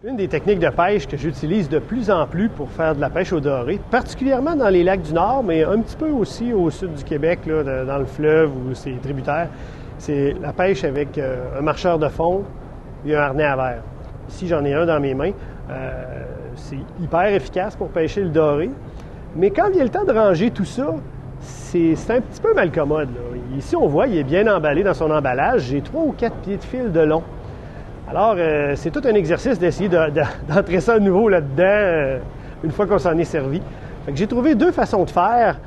Une des techniques de pêche que j'utilise de plus en plus pour faire de la pêche au doré, particulièrement dans les lacs du Nord, mais un petit peu aussi au sud du Québec, là, dans le fleuve ou ses tributaires, c'est la pêche avec un marcheur de fond et un harnais à verre. Ici, j'en ai un dans mes mains. C'est hyper efficace pour pêcher le doré. Mais quand vient le temps de ranger tout ça, c'est un petit peu malcommode, là. Ici, on voit, il est bien emballé dans son emballage. J'ai 3 ou 4 pieds de fil de long. Alors, c'est tout un exercice d'essayer d'entrer ça à nouveau là-dedans une fois qu'on s'en est servi. Fait que j'ai trouvé 2 façons de faire.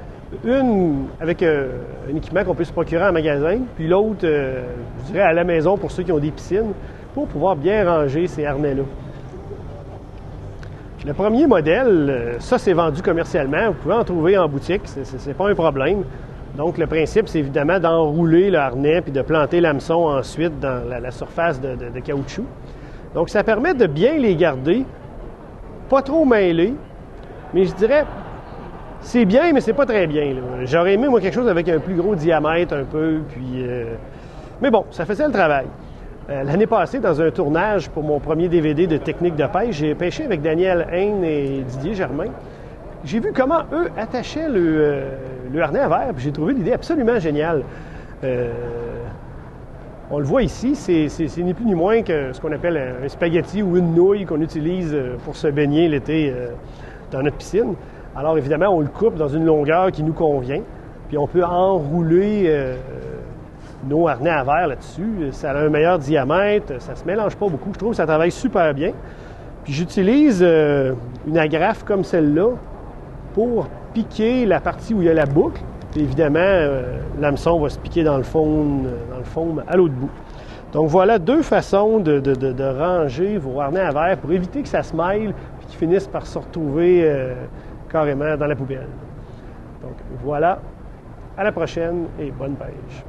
Une avec un équipement qu'on peut se procurer en magasin, puis l'autre, je dirais, à la maison pour ceux qui ont des piscines, pour pouvoir bien ranger ces harnais-là. Le premier modèle, ça c'est vendu commercialement, vous pouvez en trouver en boutique, c'est pas un problème. Donc le principe, c'est évidemment d'enrouler le harnais puis de planter l'hameçon ensuite dans la surface de caoutchouc. Donc ça permet de bien les garder, pas trop mêlés, mais je dirais, c'est bien, mais c'est pas très bien, là. J'aurais aimé, moi, quelque chose avec un plus gros diamètre un peu, puis... Mais bon, ça faisait le travail. L'année passée, dans un tournage pour mon premier DVD de technique de pêche, j'ai pêché avec Daniel Haine et Didier Germain. J'ai vu comment eux attachaient le harnais à verre, puis j'ai trouvé l'idée absolument géniale. On le voit ici, c'est ni plus ni moins que ce qu'on appelle un spaghetti ou une nouille qu'on utilise pour se baigner l'été dans notre piscine. Alors évidemment, on le coupe dans une longueur qui nous convient, puis on peut enrouler nos harnais à verre là-dessus. Ça a un meilleur diamètre, ça se mélange pas beaucoup. Je trouve que ça travaille super bien. Puis j'utilise une agrafe comme celle-là pour piquer la partie où il y a la boucle. Puis évidemment, l'hameçon va se piquer dans le fond à l'autre bout. Donc voilà 2 façons de ranger vos harnais à verre pour éviter que ça se mêle et qu'ils finissent par se retrouver carrément dans la poubelle. Donc voilà, à la prochaine et bonne pêche.